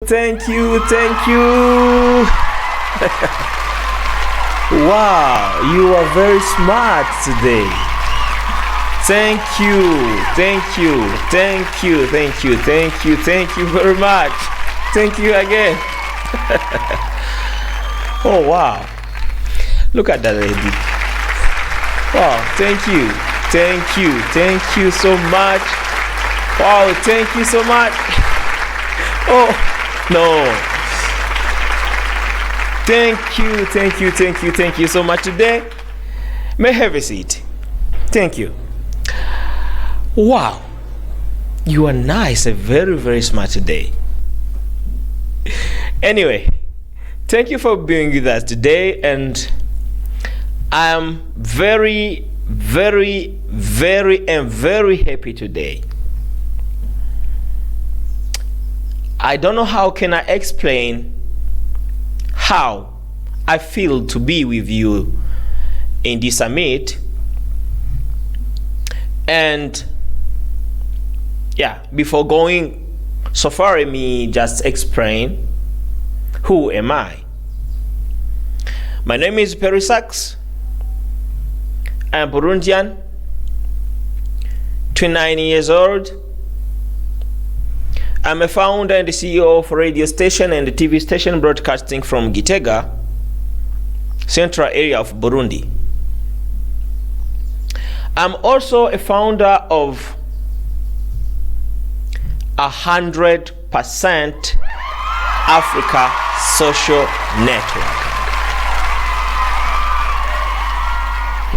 thank you, thank you. Wow, you are very smart today. Thank you, thank you, thank you, thank you, thank you, thank you very much. Thank you again. Oh wow, look at that lady. Wow, thank you, thank you so much. Wow, thank you so much. Oh no, thank you so much today. May I have a seat? Thank you. Wow, you are nice and very smart today. Anyway, thank you for being with us today, and I am very happy today. I don't know how can I explain how I feel to be with you in this summit. And yeah, before going so far, let me just explain who am I. My name is Perry Sachs. I am Burundian, 29 years old. I'm a founder and the CEO of a radio station and a TV station broadcasting from Gitega, central area of Burundi. I'm also a founder of 100% Africa Social Network.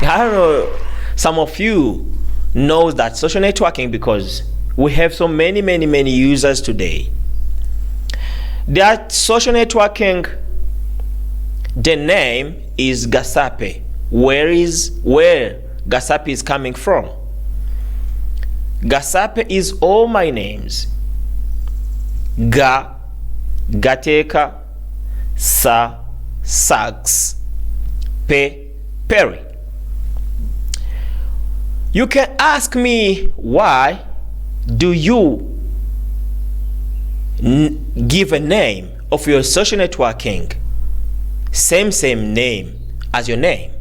I don't know, some of you know that social networking because we have so many users today. That social networking, the name is Gasape. Where Gasape is coming from? Gasape is all my names. Ga, Gateka, Sa, Sax, Pe, Perry. You can ask me, why do you give a name of your social networking same name as your name?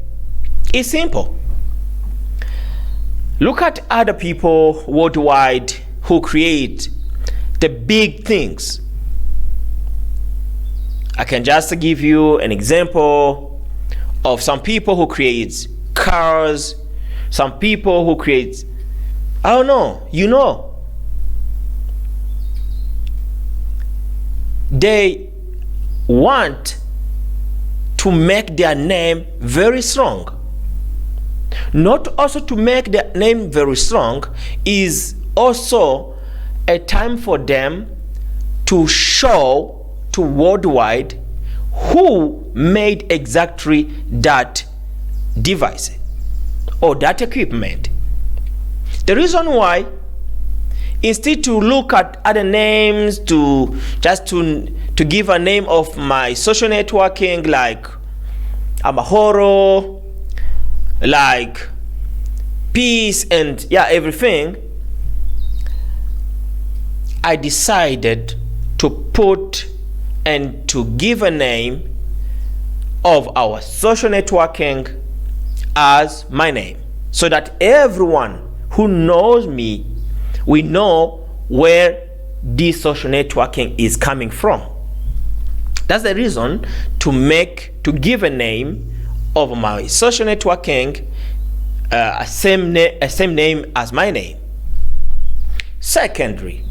It's simple. Look at other people worldwide who create the big things. I can just give you an example of some people who create cars, some people who create, I don't know, they want to make their name very strong. Not also to make their name very strong is also a time for them to show to worldwide who made exactly that device or that equipment. The reason why, instead to look at other names, to give a name of my social networking like Amahoro, like peace, and yeah, everything, I decided to put and to give a name of our social networking as my name, so that everyone who knows me, we know where this social networking is coming from. That's the reason to give a name of my social networking a same name as my name. Secondly,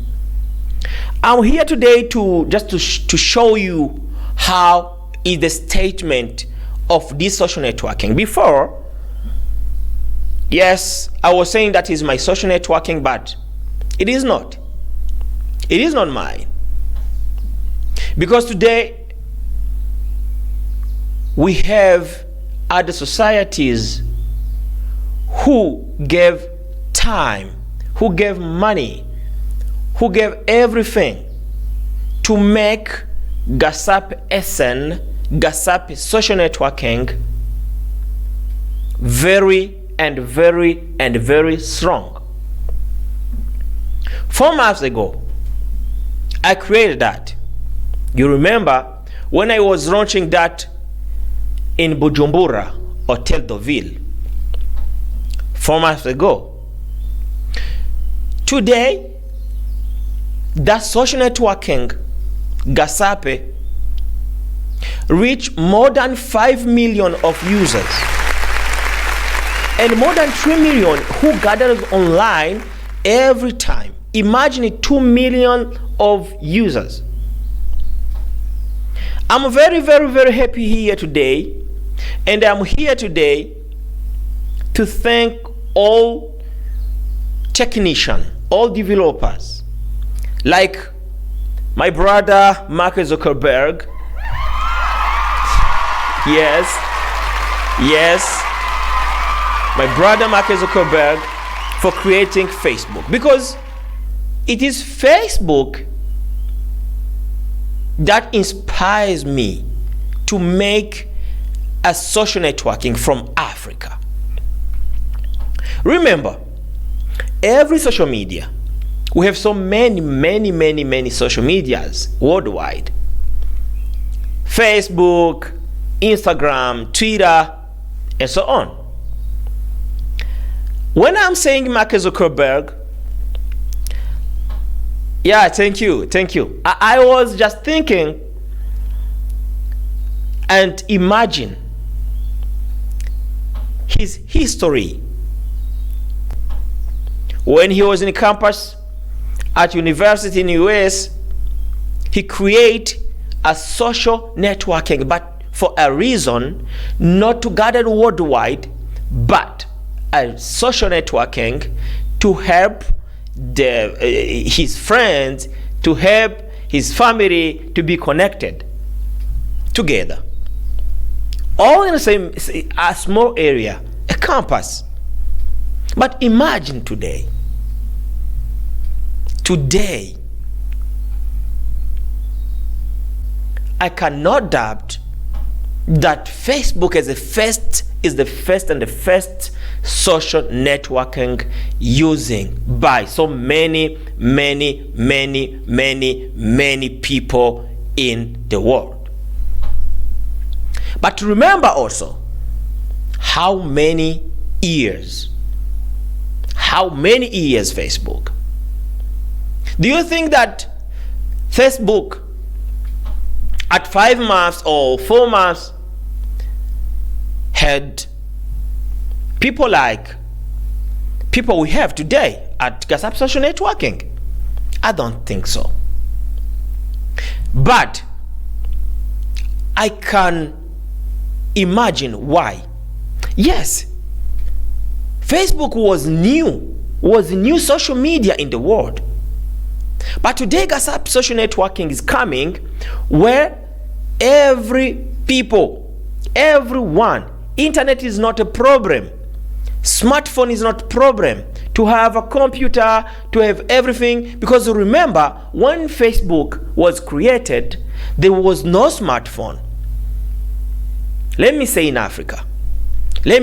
I'm here today to show you how is the statement of this social networking. Before, yes, I was saying that is my social networking, but it is not. It is not mine. Because today we have other societies who gave time, who gave money, who gave everything to make Gasape SN, Gasape social networking very strong. 4 months ago, I created that. You remember when I was launching that in Bujumbura, Hotel de Ville, 4 months ago. Today, that social networking, Gasape, reach more than 5 million of users and more than 3 million who gathers online every time. Imagine it, 2 million of users. I'm very, very, very happy here today, and I'm here today to thank all technicians, all developers, like my brother Mark Zuckerberg. Yes, my brother Mark Zuckerberg, for creating Facebook, because it is Facebook that inspires me to make a social networking from Africa. Remember, every social media, we have so many social medias worldwide. Facebook, Instagram, Twitter, and so on. When I'm saying Mark Zuckerberg, yeah, thank you. I was just thinking and imagine his history. When he was in campus at university in the US, he created a social networking, but for a reason, not to gather worldwide, but a social networking to help his friends, to help his family to be connected together, all in the same, a small area, a campus. But imagine today, I cannot doubt that Facebook is the first social networking using by so many people in the world. But remember also how many years Facebook. Do you think that Facebook at 5 months or 4 months had people like people we have today at Gasape Social Networking? I don't think so. But I can imagine why. Yes, Facebook was new social media in the world. But today Gasape Social Networking is coming where everyone, internet is not a problem, smartphone is not a problem, to have a computer, to have everything. Because remember, when Facebook was created, there was no smartphone. Let me say in Africa, there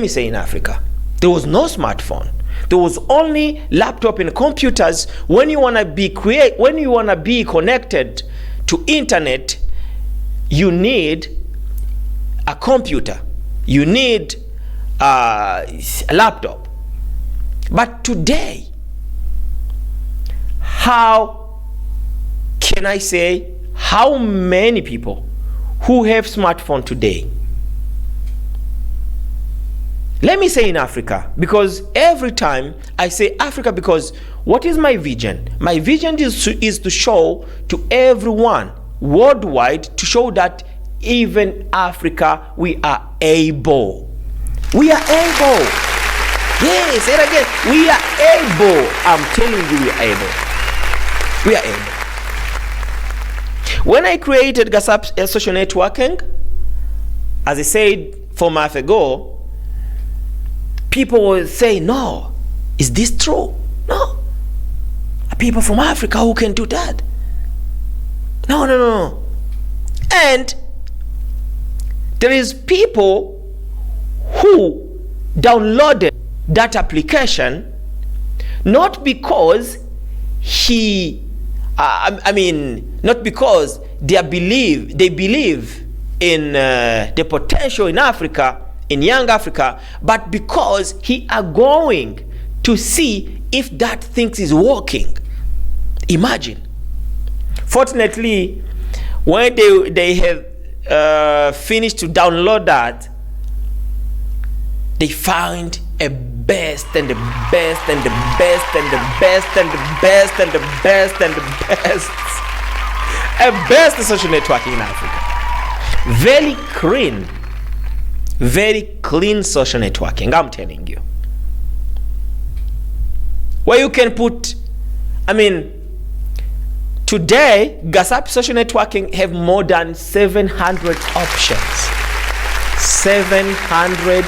was no smartphone. There was only laptop and computers. When you wanna be connected to internet, you need a computer, you need a laptop. But today, how can I say how many people who have smartphone today? Let me say in Africa, because every time I say Africa, because what is my vision? My vision is to show to everyone worldwide, to show that even Africa, we are able. Yes, say it again. We are able. I'm telling you, we are able. When I created Gasape Social Networking, as I said 4 months ago, people will say, no, is this true? No. People from Africa who can do that? No. And there is people who downloaded that application not because he I mean, not because they believe in the potential in Africa, in young Africa, but because he are going to see if that thing is working. Imagine. Fortunately, when they have finished to download that, they find a best and the best and the best and the best and the best and the best and the best, a best social networking in Africa. Very clean social networking, I'm telling you. Where you can put, I mean, today, Gasape social networking have more than 700 options. 700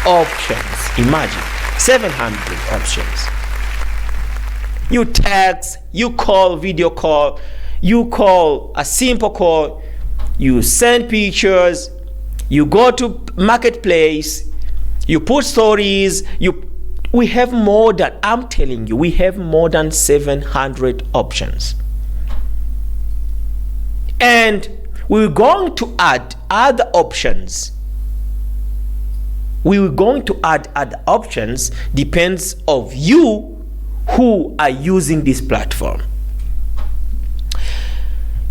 options. Imagine, 700 options. You text, you call, video call, you call a simple call, you send pictures, you go to marketplace, you put stories, we have more than, I'm telling you, we have more than 700 options. And we're going to add other options. We're going to add other options, depends of you who are using this platform.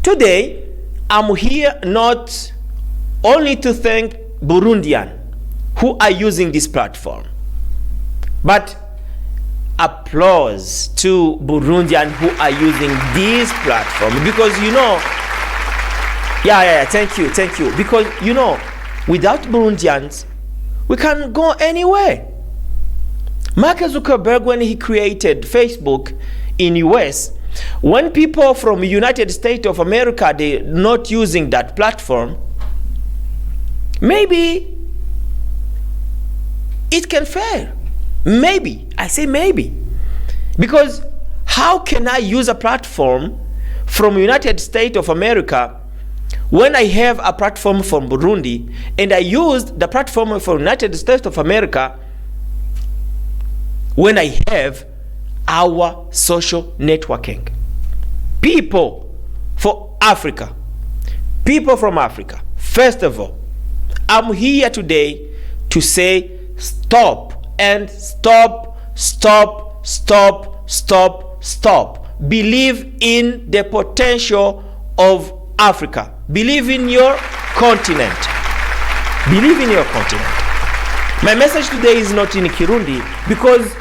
Today, I'm here not only to thank Burundian who are using this platform, but applause to Burundian who are using this platform, because thank you, because without Burundians we can't go anywhere. Mark Zuckerberg, when he created Facebook in US, when people from United States of America, they're not using that platform, maybe it can fail. Maybe, I say maybe, because how can I use a platform from United States of America when I have a platform from Burundi, and I used the platform from United States of America when I have our social networking? People for Africa, people from Africa, first of all, I'm here today to say stop and stop. Believe in the potential of Africa. Believe in your continent. Believe in your continent. My message today is not in Kirundi, because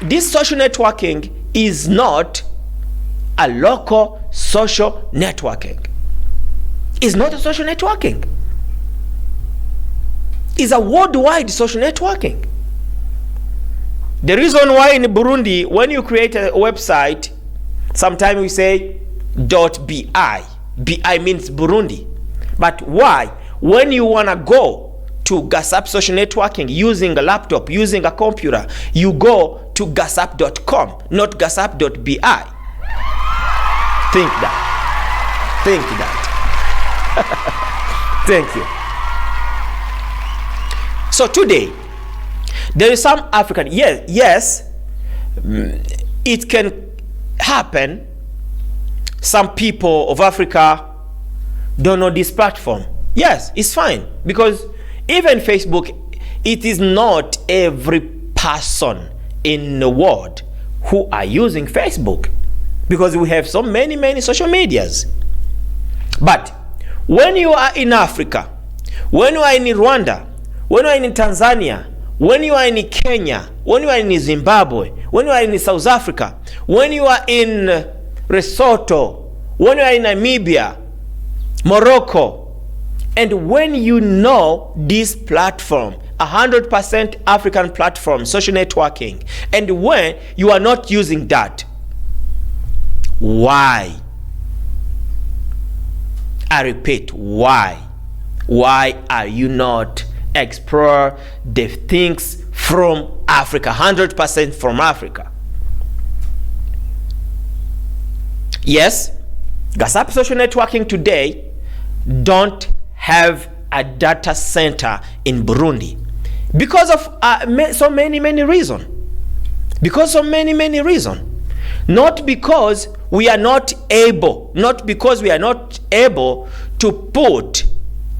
this social networking is not a local social networking. It's not a social networking. It's a worldwide social networking. The reason why in Burundi, when you create a website, sometimes we say .bi. BI means Burundi. But why? When you want to go to Gasape social networking using a laptop, using a computer, you go to gasape.com, not gasape.bi. Think that. Thank you. So today, there is some African, yes, it can happen. Some people of Africa don't know this platform. Yes, it's fine, because even Facebook, it is not every person in the world who are using Facebook, because we have so many social medias. But when you are in Africa, when you are in Rwanda, when you are in Tanzania, when you are in Kenya, when you are in Zimbabwe, when you are in South Africa, when you are in Lesotho, when you are in Namibia, Morocco, and when you know this platform, 100% African platform, social networking, and when you are not using that, why? I repeat, why? Why are you not explore the things from Africa, 100% from Africa? Yes, Gasape social networking today don't have a data center in Burundi because of so many reasons. Because of many reasons. Not because we are not able, not because we are not able to put,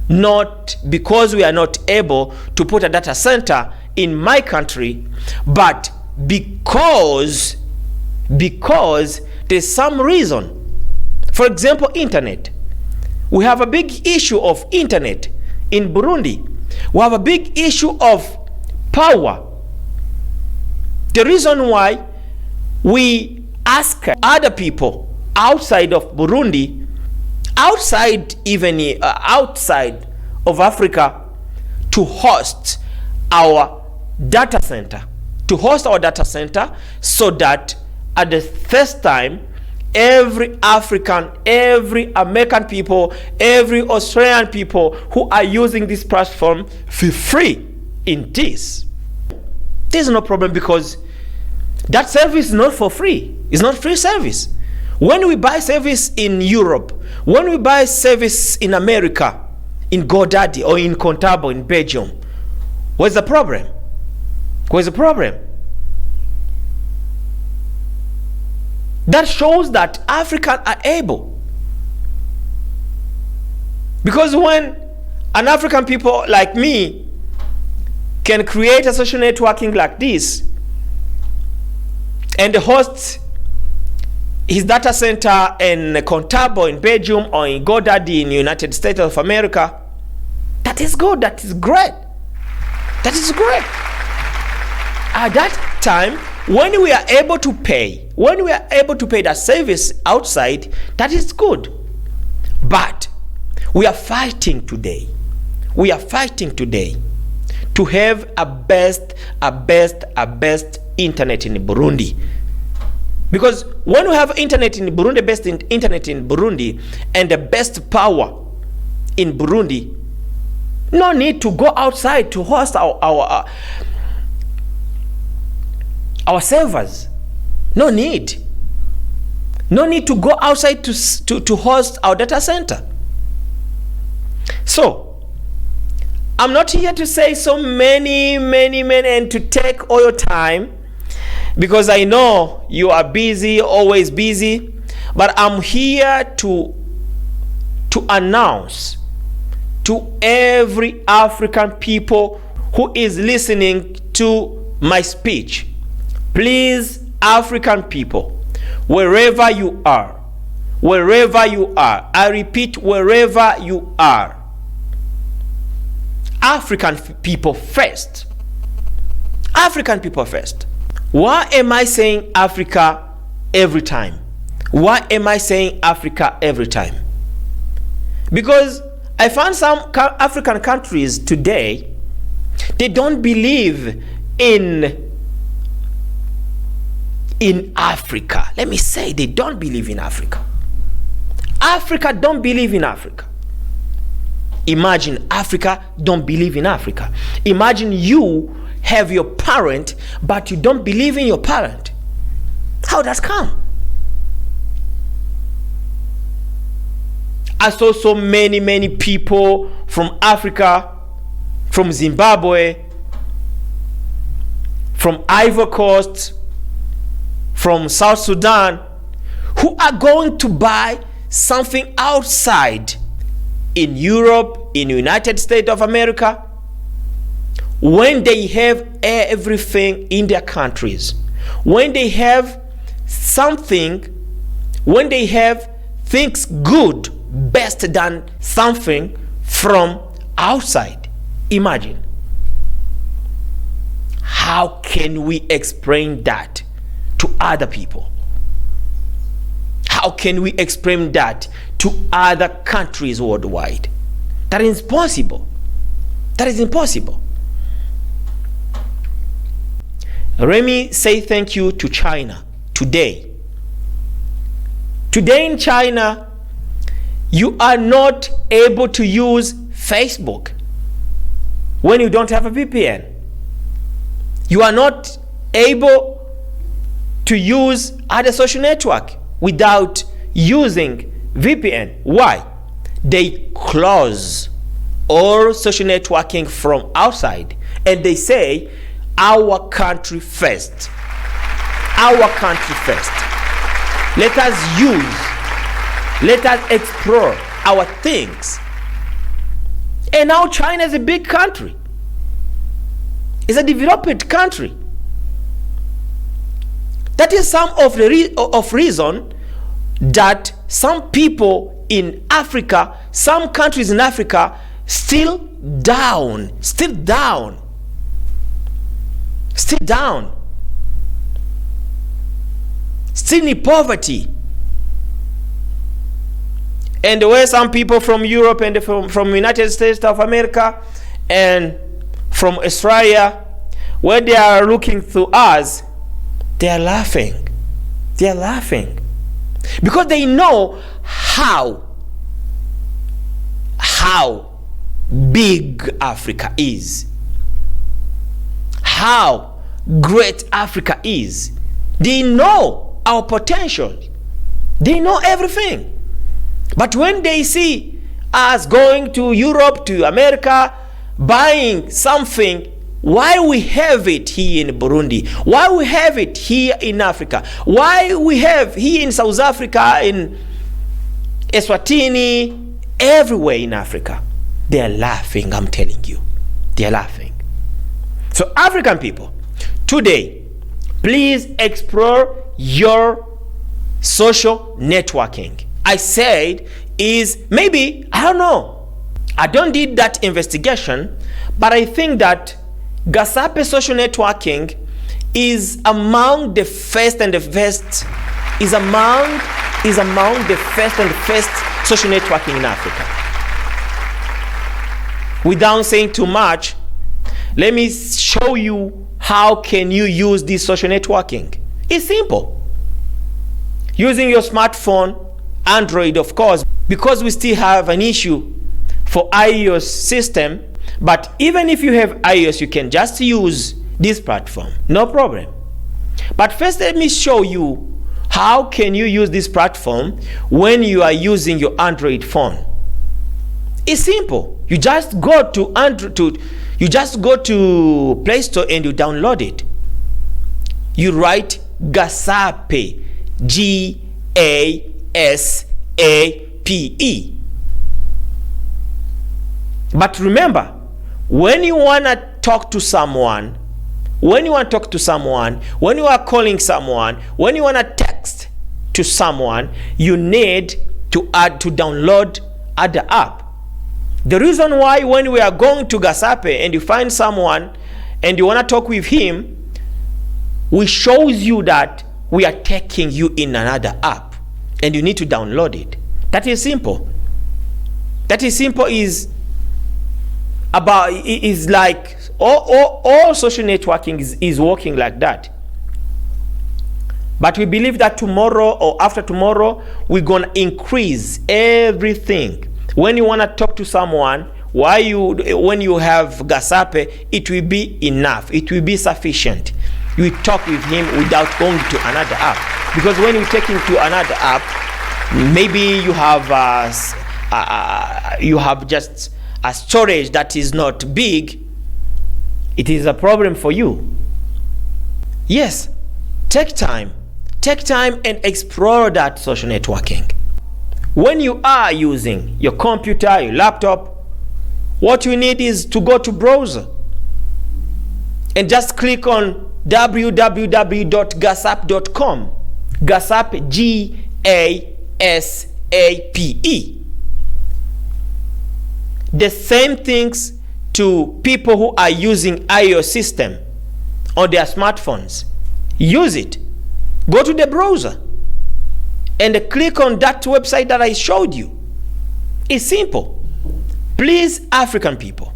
not because we are not able to put a data center in my country, but because there's some reason. For example, internet. We have a big issue of internet in Burundi. We have a big issue of power. The reason why we ask other people outside of Burundi, outside of Africa, to host our data center, so that at the first time, every African, every American people, every Australian people who are using this platform feel free in this. There's no problem, because that service is not for free. It's not free service. When we buy service in Europe, when we buy service in America, in GoDaddy or in Contabo in Belgium, where's the problem? Where's the problem? That shows that Africans are able. Because when an African people like me can create a social networking like this and host his data center in Contabo in Belgium or in GoDaddy in the United States of America, that is good. That is great. That is great. At that time, when we are able to pay, that service outside, that is good. But we are fighting today. We are fighting today to have a best internet in Burundi. Because when we have internet in Burundi, best internet in Burundi, and the best power in Burundi, no need to go outside to host our servers. No need to go outside to host our data center. So I'm not here to say so many and to take all your time, because I know you are busy, always busy, but I'm here to announce to every African people who is listening to my speech. Please, African people, wherever you are, I repeat, wherever you are, African people first. African people first. Why am I saying Africa every time? Why am I saying Africa every time? Because I found some African countries today, they don't believe in Africa. Let me say, they don't believe in Africa. Africa don't believe in Africa. Imagine Africa don't believe in Africa. Imagine you have your parent, but you don't believe in your parent. How does come? I saw so many people from Africa, from Zimbabwe, from Ivory Coast, from South Sudan, who are going to buy something outside in Europe, in the United States of America, when they have everything in their countries, when they have something, when they have things good, best than something from outside. Imagine. How can we explain that to other people? How can we explain that to other countries worldwide? That is impossible. That is impossible. Let me say thank you to China today. Today in China, you are not able to use Facebook when you don't have a VPN. You are not able to use other social network without using VPN. Why? They close all social networking from outside, and they say our country first. Our country first. Let us use, let us explore our things. And now China is a big country. It's a developed country. That is some of the reason that some people in Africa, some countries in Africa, still down, still in poverty. And where some people from Europe and from United States of America and from Australia, where they are looking to us, they are laughing. They are laughing because they know how big Africa is, how great Africa is. They know our potential. They know everything. But when they see us going to Europe, to America, buying something, why we have it here in Burundi, why we have it here in Africa, why we have here in South Africa, in Eswatini, everywhere in Africa, they are laughing. I'm telling you, they are laughing. So African people, today, please explore your social networking. I said is maybe, I don't know, I don't did that investigation, but I think that Gasape social networking is among the first and the best, is among the first social networking in Africa. Without saying too much, let me show you how can you use this social networking. It's simple. Using your smartphone, Android of course, because we still have an issue for iOS system, but even if you have iOS, you can just use this platform, no problem. But first let me show you how can you use this platform when you are using your Android phone. It's simple. You just go to Play Store and you download it. You write Gasape, Gasape. But remember, when you want to talk to someone, when you are calling someone, when you want to text to someone, you need to download the app. The reason why when we are going to Gasape and you find someone and you want to talk with him, we shows you that we are taking you in another app and you need to download it. That is simple. Is like all social networking is working like that. But we believe that tomorrow or after tomorrow we're gonna increase everything. When you want to talk to someone, when you have Gasape, it will be enough, it will be sufficient. You talk with him without going to another app, because when you take him to another app, maybe you have just a storage that is not big. It is a problem for you. Yes, take time and explore that social networking. When you are using your computer, your laptop, what you need is to go to browser and just click on www.gasape.com. Gasape, Gasape. The same things to people who are using iOS system on their smartphones. Use it. Go to the browser and click on that website that I showed you. It's simple. Please, African people,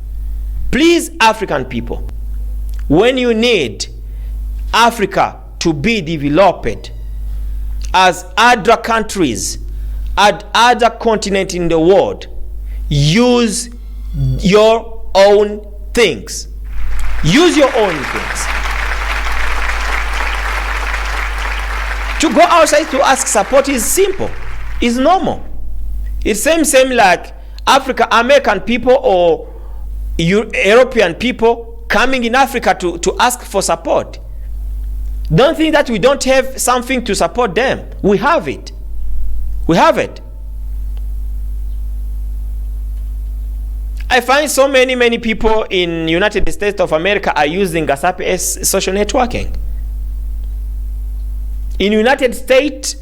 when you need Africa to be developed as other countries, at other continents in the world, use your own things. Use your own things. To go outside to ask support is simple. It's normal. It's same like American people or European people coming in Africa to ask for support. Don't think that we don't have something to support them. We have it. We have it. I find so many people in United States of America are using Gasape as social networking. In United States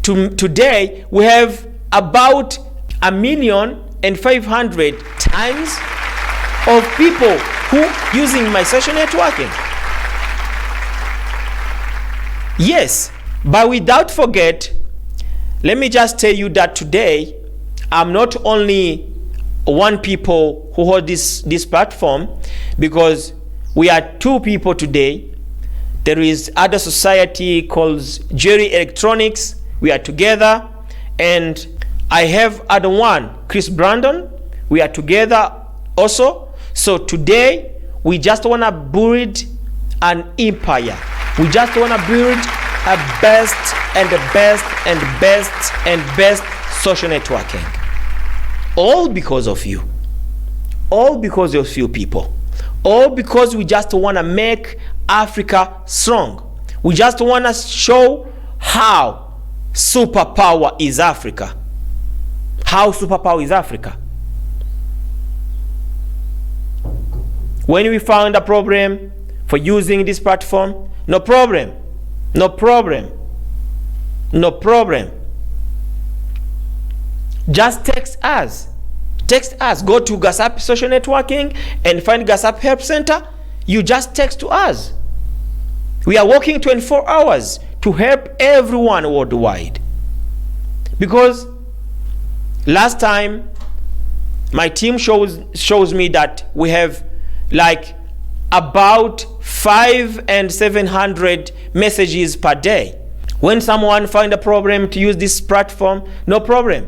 today, we have about 1,500,000 times of people who using my social networking. Yes, but without forget, let me just tell you that today I'm not only one people who hold this platform, because we are two people today. There is other society called Jerry Electronics. We are together, and I have other one, Chris Brandon. We are together also. So today we just want to build an empire. We just want to build a best and the best and best and best social networking. All because of you. All because of you people. All because we just want to make Africa strong. We just want to show how superpower is Africa. How superpower is Africa. When we found a problem for using this platform, no problem. No problem. No problem. Just text us. Text us. Go to Gasape Social Networking and find Gasape Help Center. You just text to us. We are working 24 hours to help everyone worldwide. Because last time my team shows me that we have like about 500 and 700 messages per day. When someone find a problem to use this platform, no problem.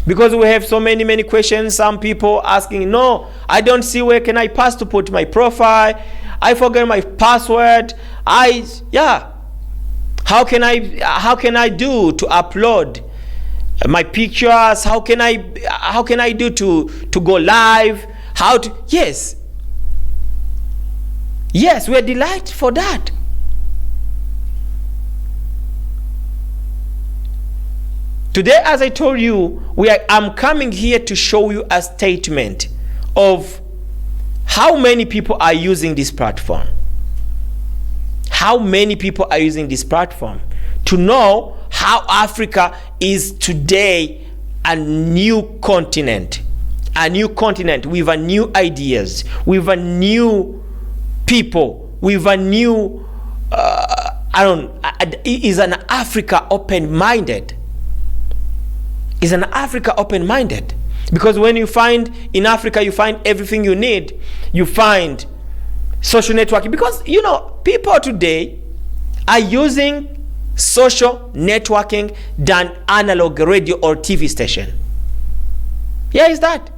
Because we have so many questions. Some people asking, no, I don't see where can I pass to put my profile. I forget my password. How can I do to upload my pictures? How can I do to go live? Yes, we're delighted for that. Today, as I told you, I'm coming here to show you a statement of how many people are using this platform. How many people are using this platform to know how Africa is today a new continent with a new ideas, with a new people, with a new is an Africa open-minded. Is an Africa open-minded. Because when you find in Africa, you find everything you need. You find social networking. Because people today are using social networking than analog radio or TV station. Yeah, is that?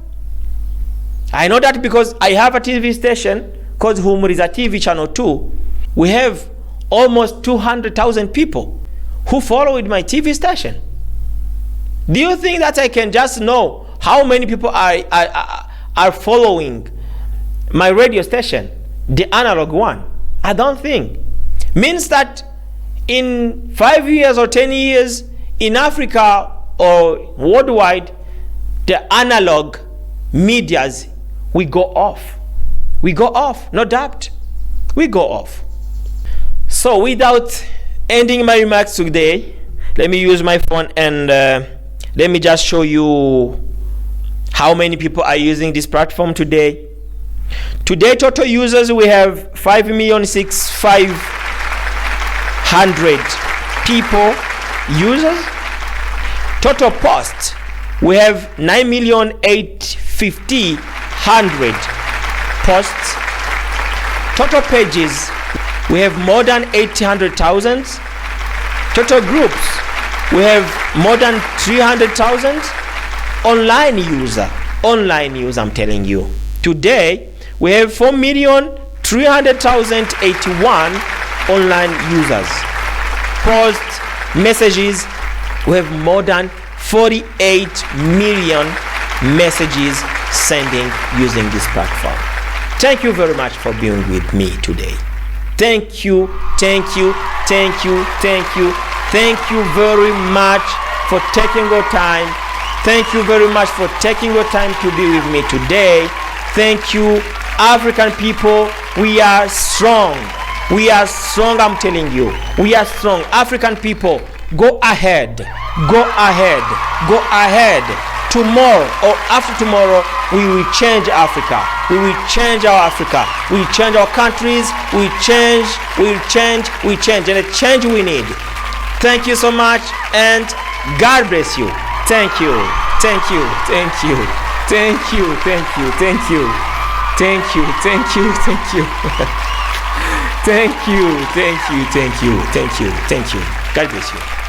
I know that because I have a TV station called Humor is a TV channel too. We have almost 200,000 people who follow my TV station. Do you think that I can just know how many people are following my radio station, the analog one? I don't think. Means that in 5 years or 10 years in Africa or worldwide, the analog medias we go off. We go off, no doubt. We go off. So without ending my remarks today, let me use my phone and let me just show you how many people are using this platform today. Today, total users, we have 5,650,000 people users. Total posts, we have 9,850,000 posts. Total pages, we have more than 800,000. Total groups, we have more than 300,000. Online user, I'm telling you. Today, we have 4,300,081 online users. Posts, messages, we have more than 48 million messages sending using this platform. Thank you very much for being with me today. Thank you, thank you, thank you, thank you. Thank you very much for taking your time. Thank you very much for taking your time to be with me today. Thank you, African people. We are strong. We are strong, I'm telling you. We are strong. African people, go ahead. Go ahead. Go ahead. Tomorrow or after tomorrow, we will change Africa. We will change our Africa. We will change our countries. We will change. We will change. We change. And the change we need. Thank you so much, and God bless you. Thank you. Thank you. Thank you. Thank you. Thank you. Thank you. Thank you. Thank you. Thank you. Thank you. Thank you. Thank you. Thank you. Thank you. God bless you.